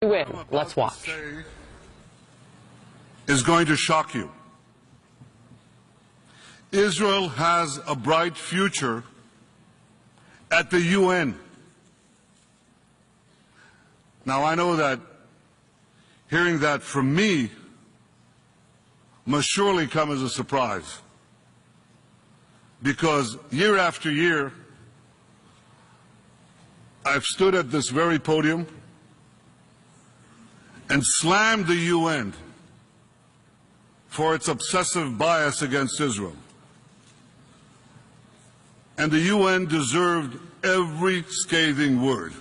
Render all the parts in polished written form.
win. Let's watch. Is going to shock you. Israel has a bright future at the UN. Now, I know that hearing that from me must surely come as a surprise, because year after year, I've stood at this very podium and slammed the UN for its obsessive bias against Israel. And the UN deserved every scathing word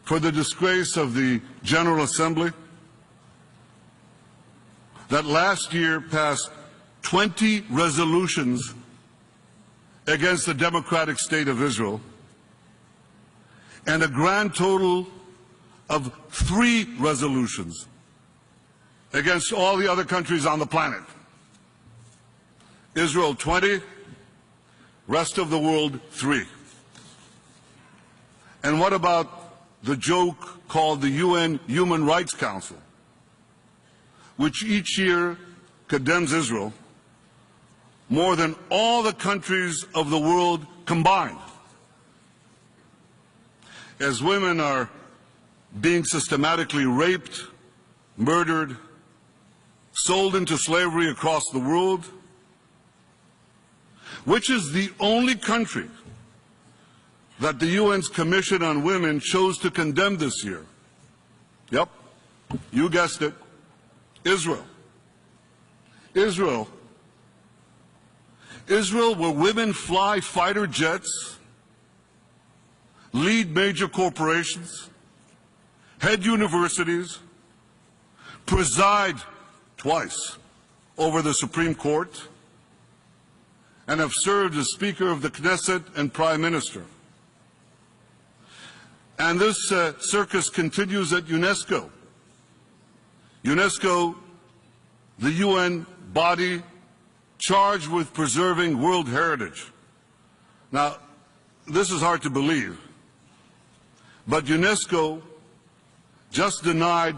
for the disgrace of the General Assembly that last year passed 20 resolutions against the democratic state of Israel, and a grand total of 3 resolutions against all the other countries on the planet. Israel 20, rest of the world 3. And what about the joke called the UN Human Rights Council, which each year condemns Israel more than all the countries of the world combined? As women are being systematically raped, murdered, sold into slavery across the world, which is the only country that the UN's Commission on Women chose to condemn this year? Yep, you guessed it, Israel. Israel, where women fly fighter jets, lead major corporations, head universities, preside twice over the Supreme Court, and have served as Speaker of the Knesset and Prime Minister. And this circus continues at UNESCO. UNESCO, the UN body charged with preserving world heritage. Now, this is hard to believe, but UNESCO just denied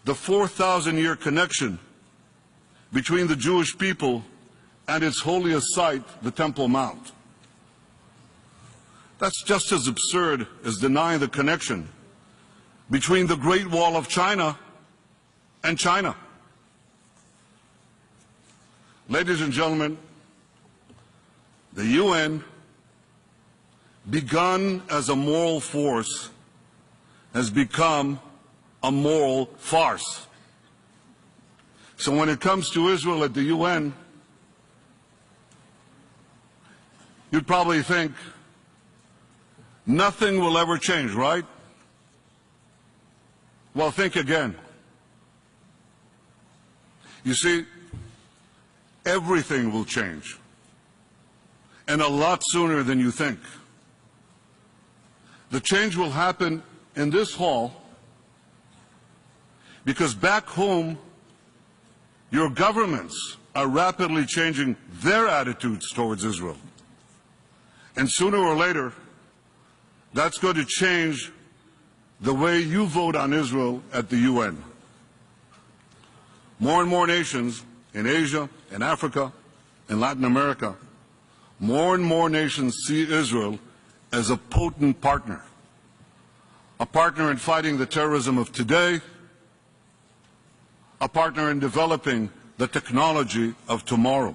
the 4,000-year connection between the Jewish people and its holiest site, the Temple Mount. That's just as absurd as denying the connection between the Great Wall of China and China. Ladies and gentlemen, the UN, begun as a moral force, has become a moral farce. So when it comes to Israel at the UN, you'd probably think nothing will ever change, right? Well, think again. You see, everything will change, and a lot sooner than you think. The change will happen in this hall, because back home, your governments are rapidly changing their attitudes towards Israel. And sooner or later, that's going to change the way you vote on Israel at the UN. More and more nations in Asia, in Africa, in Latin America, more and more nations see Israel as a potent partner. A partner in fighting the terrorism of today, a partner in developing the technology of tomorrow.